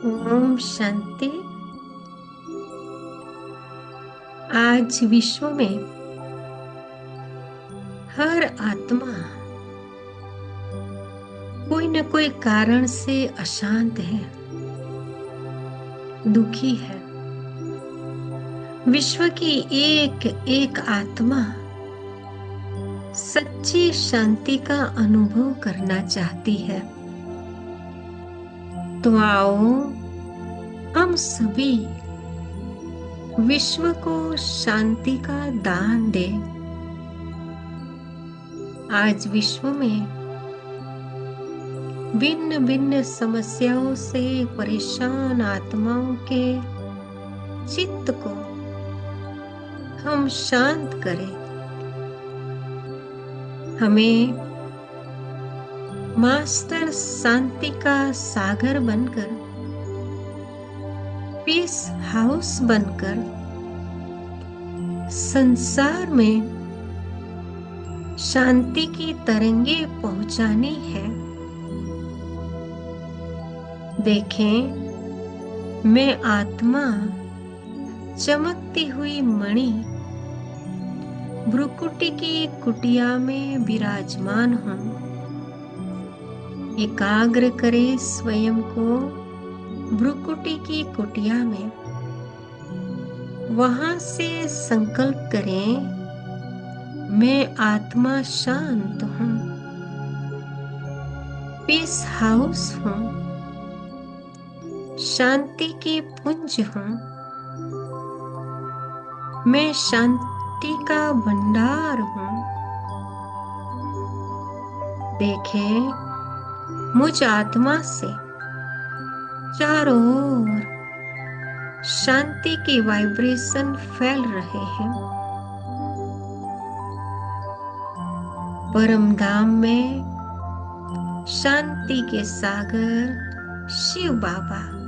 ओम शांति। आज विश्व में हर आत्मा कोई न कोई कारण से अशांत है, दुखी है। विश्व की एक एक आत्मा सच्ची शांति का अनुभव करना चाहती है। तो आओ हम सभी विश्व को शांति का दान दें। आज विश्व में भिन्न भिन्न समस्याओं से परेशान आत्माओं के चित्त को हम शांत करें। हमें मास्टर शांति का सागर बनकर, पीस हाउस बनकर संसार में शांति की तरंगे पहुंचानी है। देखें, मैं आत्मा चमकती हुई मणि भ्रुकुटी की कुटिया में विराजमान हूं। एकाग्र करें स्वयं को भ्रुकुटी की कुटिया में। वहां से संकल्प करें, मैं आत्मा शांत हूं, पीस हाउस हूं, शांति की पुंज हूं। मैं शांति का भंडार हूं। देखें, मुझ आत्मा से चारों ओर शांति की वाइब्रेशन फैल रहे हैं। परम धाम में शांति के सागर शिव बाबा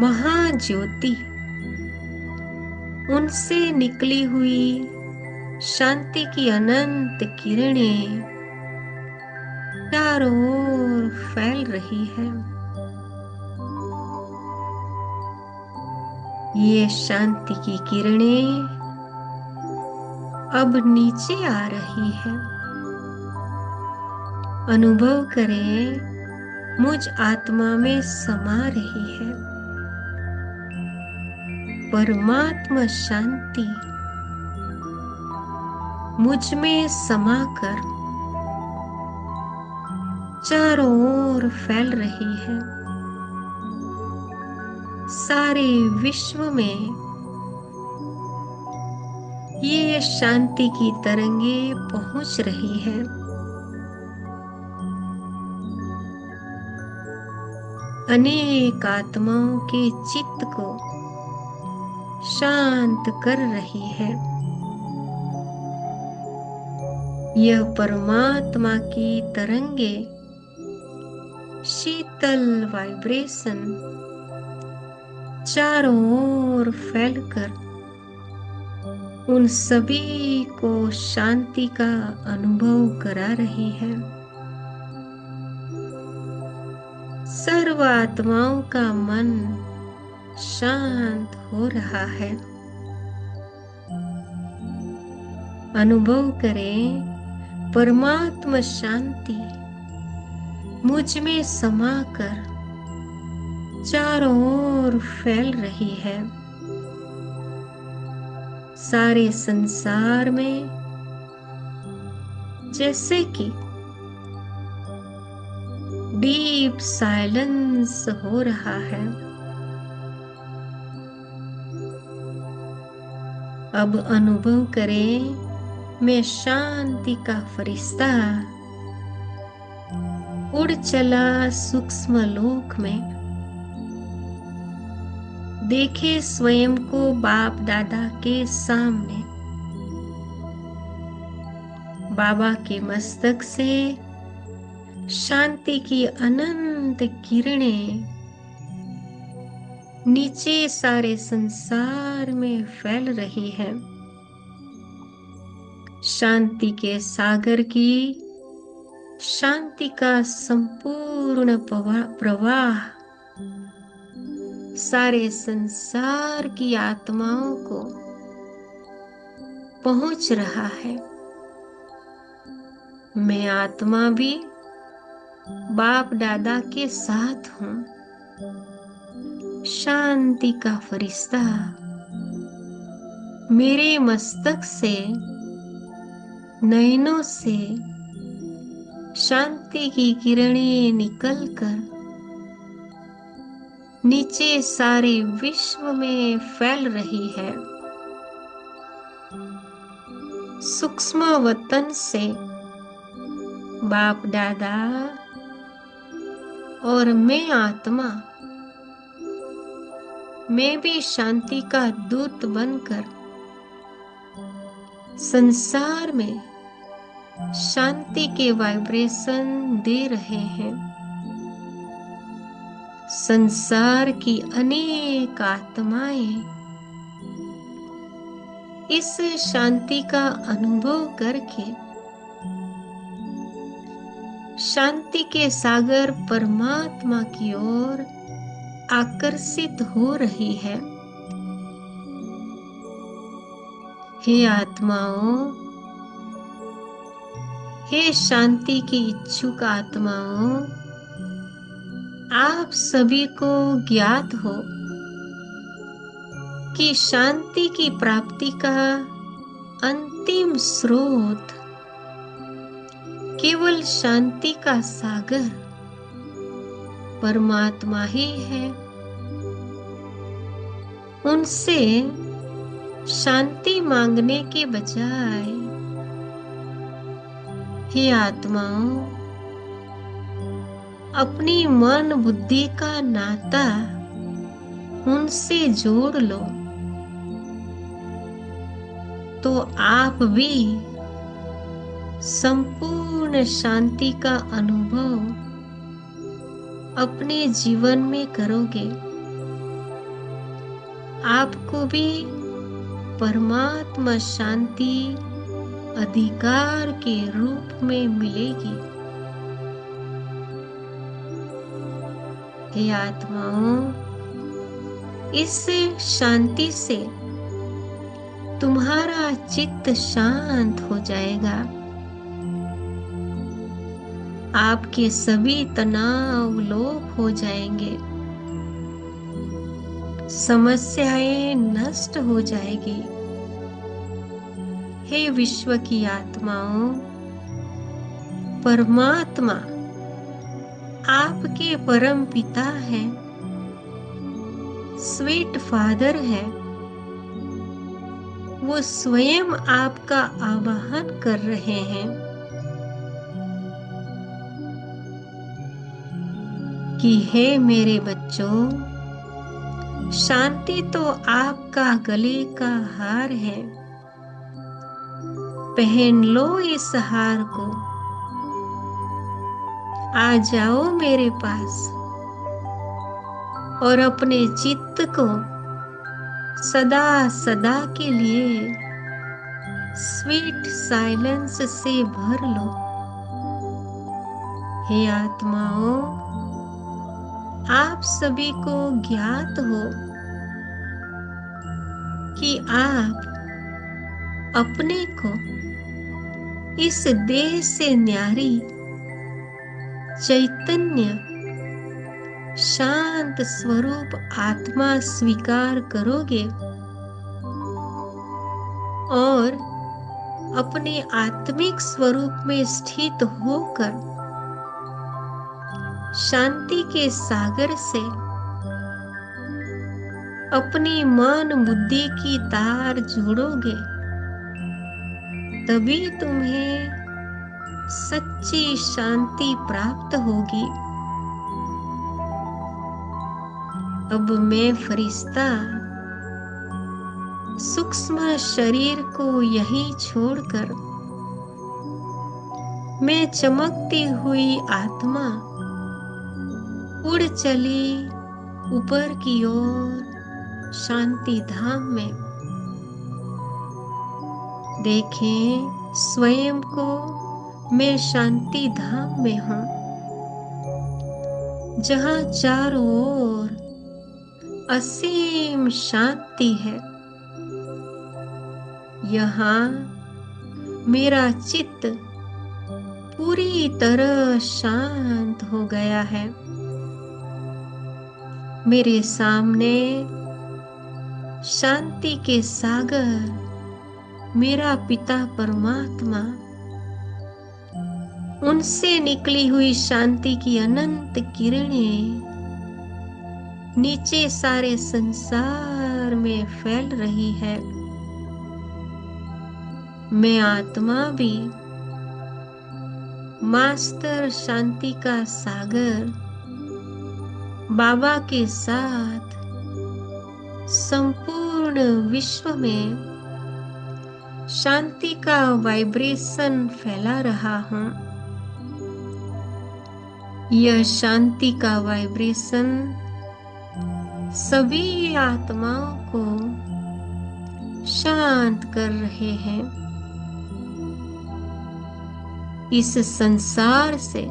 महाज्योति, उनसे निकली हुई शांति की अनंत किरणें चारों ओर फैल रही है। ये शांति की किरणें अब नीचे आ रही है। अनुभव करें, मुझ आत्मा में समा रही है परमात्मा शांति। मुझ में समाकर चारों ओर फैल रही है। सारे विश्व में ये शांति की तरंगे पहुंच रही है। अनेक आत्माओं के चित्त को शांत कर रही है। यह परमात्मा की तरंगे शीतल वाइब्रेशन चारों ओर फैलकर उन सभी को शांति का अनुभव करा रही है। सर्व आत्माओं का मन शांत हो रहा है। अनुभव करें, परमात्मा शांति मुझ में समाकर चारों ओर फैल रही है। सारे संसार में जैसे कि डीप साइलेंस हो रहा है। अब अनुभव करें, मैं शांति का फरिश्ता उड़ चला सूक्ष्म लोक में। देखे स्वयं को बाप दादा के सामने। बाबा के मस्तक से शांति की अनंत किरणें नीचे सारे संसार में फैल रही है। शांति के सागर की शांति का संपूर्ण प्रवाह सारे संसार की आत्माओं को पहुंच रहा है। मैं आत्मा भी बाप दादा के साथ हूं। शांति का फरिश्ता मेरे मस्तक से, नयनों से शांति की किरणें निकलकर नीचे सारे विश्व में फैल रही है। सूक्ष्म वतन से बाप दादा और मैं आत्मा, मैं भी शांति का दूत बनकर संसार में शांति के वाइब्रेशन दे रहे हैं। संसार की अनेक आत्माएं इस शांति का अनुभव करके शांति के सागर परमात्मा की ओर आकर्षित हो रही है। हे आत्माओं, हे शांति की इच्छुक आत्माओं, आप सभी को ज्ञात हो कि शांति की प्राप्ति का अंतिम स्रोत केवल शांति का सागर परमात्मा ही है। उनसे शांति मांगने के बजाय हे आत्माओं, अपनी मन बुद्धि का नाता उनसे जोड़ लो, तो आप भी संपूर्ण शांति का अनुभव अपने जीवन में करोगे। आपको भी परमात्मा शांति अधिकार के रूप में मिलेगी। हे आत्माओं, इस शांति से तुम्हारा चित्त शांत हो जाएगा। आपके सभी तनाव लोप हो जाएंगे, समस्याएं नष्ट हो जाएगी। हे विश्व की आत्माओं, परमात्मा आपके परम पिता है, स्वीट फादर है। वो स्वयं आपका आवाहन कर रहे हैं कि हे मेरे बच्चों, शांति तो आपका गले का हार है। पहन लो इस हार को। आ जाओ मेरे पास और अपने चित्त को सदा सदा के लिए स्वीट साइलेंस से भर लो। हे आत्माओं, आप सभी को ज्ञात हो कि आप अपने को इस देह से न्यारी चैतन्य शांत स्वरूप आत्मा स्वीकार करोगे और अपने आत्मिक स्वरूप में स्थित होकर शांति के सागर से अपनी मन बुद्धि की तार जोड़ोगे, तभी तुम्हें सच्ची शांति प्राप्त होगी। अब मैं फरिश्ता सूक्ष्म शरीर को यहीं छोड़कर मैं चमकती हुई आत्मा उड़ चली ऊपर की ओर शांति धाम में। देखें स्वयं को, मैं शांति धाम में हूँ, जहाँ चारों ओर असीम शांति है। यहाँ मेरा चित्त पूरी तरह शांत हो गया है। मेरे सामने शांति के सागर मेरा पिता परमात्मा, उनसे निकली हुई शांति की अनंत किरणें नीचे सारे संसार में फैल रही है। मैं आत्मा भी मास्टर शांति का सागर बाबा के साथ संपूर्ण विश्व में शांति का वाइब्रेशन फैला रहा हूं। यह शांति का वाइब्रेशन सभी आत्माओं को शांत कर रहे हैं। इस संसार से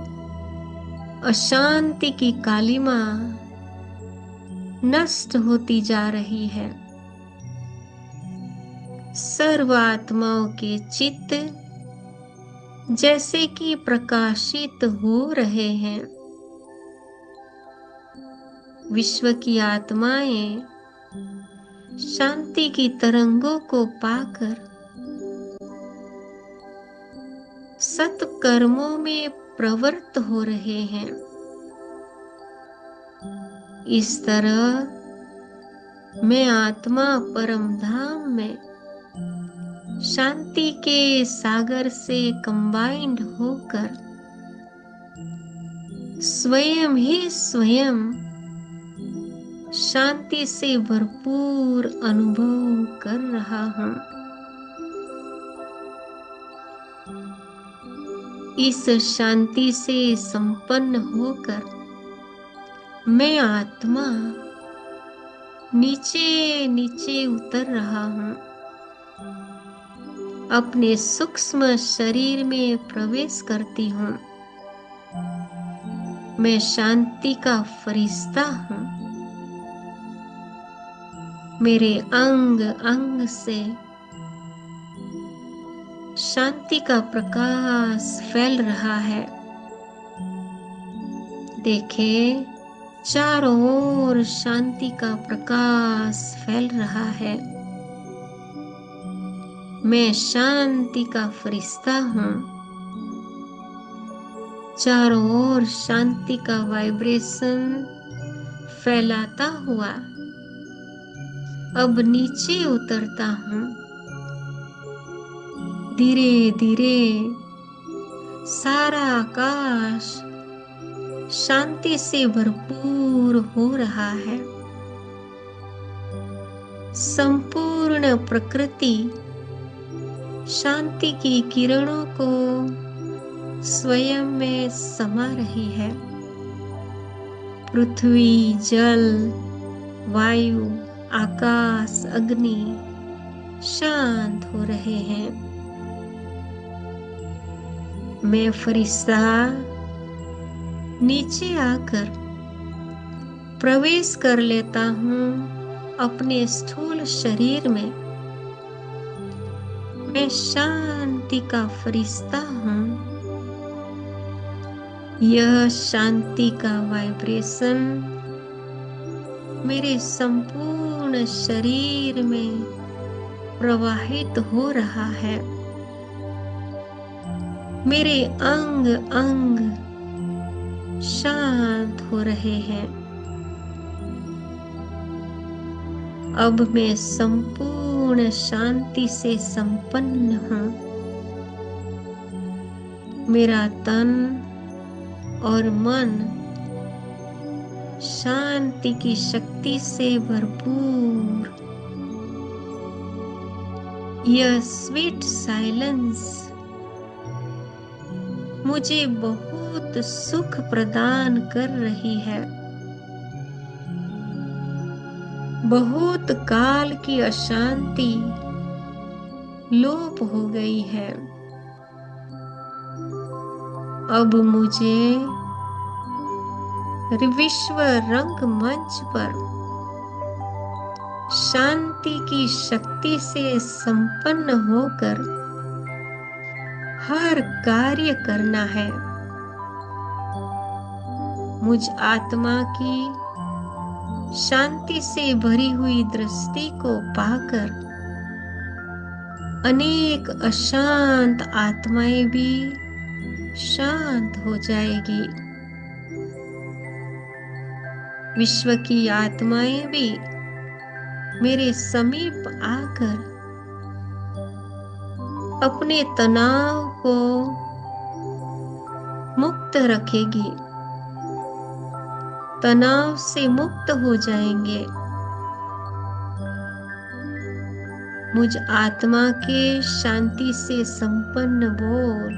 अशांति की कालिमा नष्ट होती जा रही है। सर्व आत्माओं के चित्त जैसे कि प्रकाशित हो रहे हैं। विश्व की आत्माएं शांति की तरंगों को पाकर सत्कर्मों में प्रवृत्त हो रहे हैं। इस तरह मैं आत्मा परम धाम में शांति के सागर से कंबाइंड होकर स्वयं ही स्वयं शांति से भरपूर अनुभव कर रहा हूं। इस शांति से संपन्न होकर मैं आत्मा नीचे नीचे उतर रहा हूं। अपने सूक्ष्म शरीर में प्रवेश करती हूं। मैं शांति का फरिश्ता हूं। मेरे अंग अंग से शांति का प्रकाश फैल रहा है। देखें, चारों ओर शांति का प्रकाश फैल रहा है। मैं शांति का फरिश्ता हूं। चारों ओर शांति का वाइब्रेशन फैलाता हुआ अब नीचे उतरता हूं। धीरे धीरे सारा आकाश शांति से भरपूर हो रहा है। संपूर्ण प्रकृति शांति की किरणों को स्वयं में समा रही है। पृथ्वी, जल, वायु, आकाश, अग्नि शांत हो रहे हैं। मैं फरिश्ता नीचे आकर प्रवेश कर लेता हूं अपने स्थूल शरीर में। मैं शांति का फरिश्ता हूं। यह शांति का वाइब्रेशन मेरे संपूर्ण शरीर में प्रवाहित हो रहा है। मेरे अंग अंग शांत हो रहे हैं। अब मैं संपूर्ण शांति से संपन्न हूं। मेरा तन और मन शांति की शक्ति से भरपूर। यह स्वीट साइलेंस मुझे बहुत सुख प्रदान कर रही है। बहुत काल की अशांति लोप हो गई है। अब मुझे विश्व रंग मंच पर शांति की शक्ति से संपन्न होकर हर कार्य करना है। मुझ आत्मा की शांति से भरी हुई दृष्टि को पाकर अनेक अशांत आत्माएं भी शांत हो जाएगी। विश्व की आत्माएं भी मेरे समीप आकर अपने तनाव को मुक्त रखेगी, तनाव से मुक्त हो जाएंगे। मुझ आत्मा के शांति से संपन्न बोल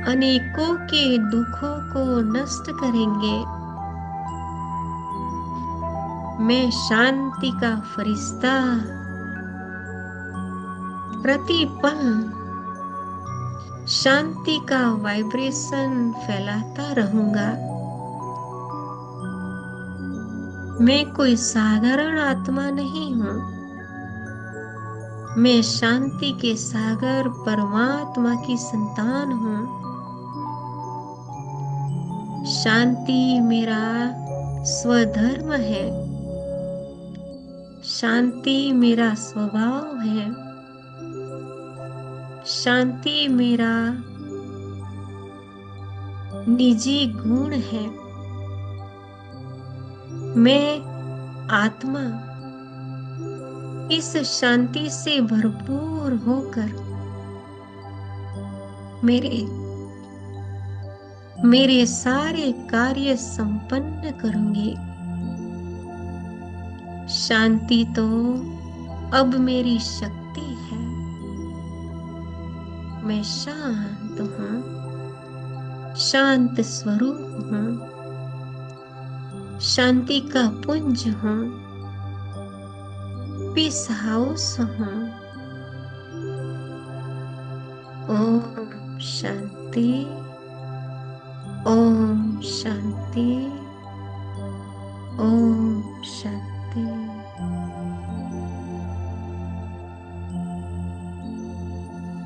अनेकों के दुखों को नष्ट करेंगे। मैं शांति का फरिश्ता प्रति पल शांति का वाइब्रेशन फैलाता रहूंगा। मैं कोई साधारण आत्मा नहीं हूं। मैं शांति के सागर परमात्मा की संतान हूं। शांति मेरा स्वधर्म है। शांति मेरा स्वभाव है। शांति मेरा निजी गुण है। मैं आत्मा इस शांति से भरपूर होकर मेरे सारे कार्य संपन्न करूंगी। शांति तो अब मेरी शक्ति है। मैं शांत हूँ, शांत स्वरूप हूँ, शांति का पुंज हूँ, पीस हाउस हूँ। ओम शांति, ओम शांति, ओम शांति।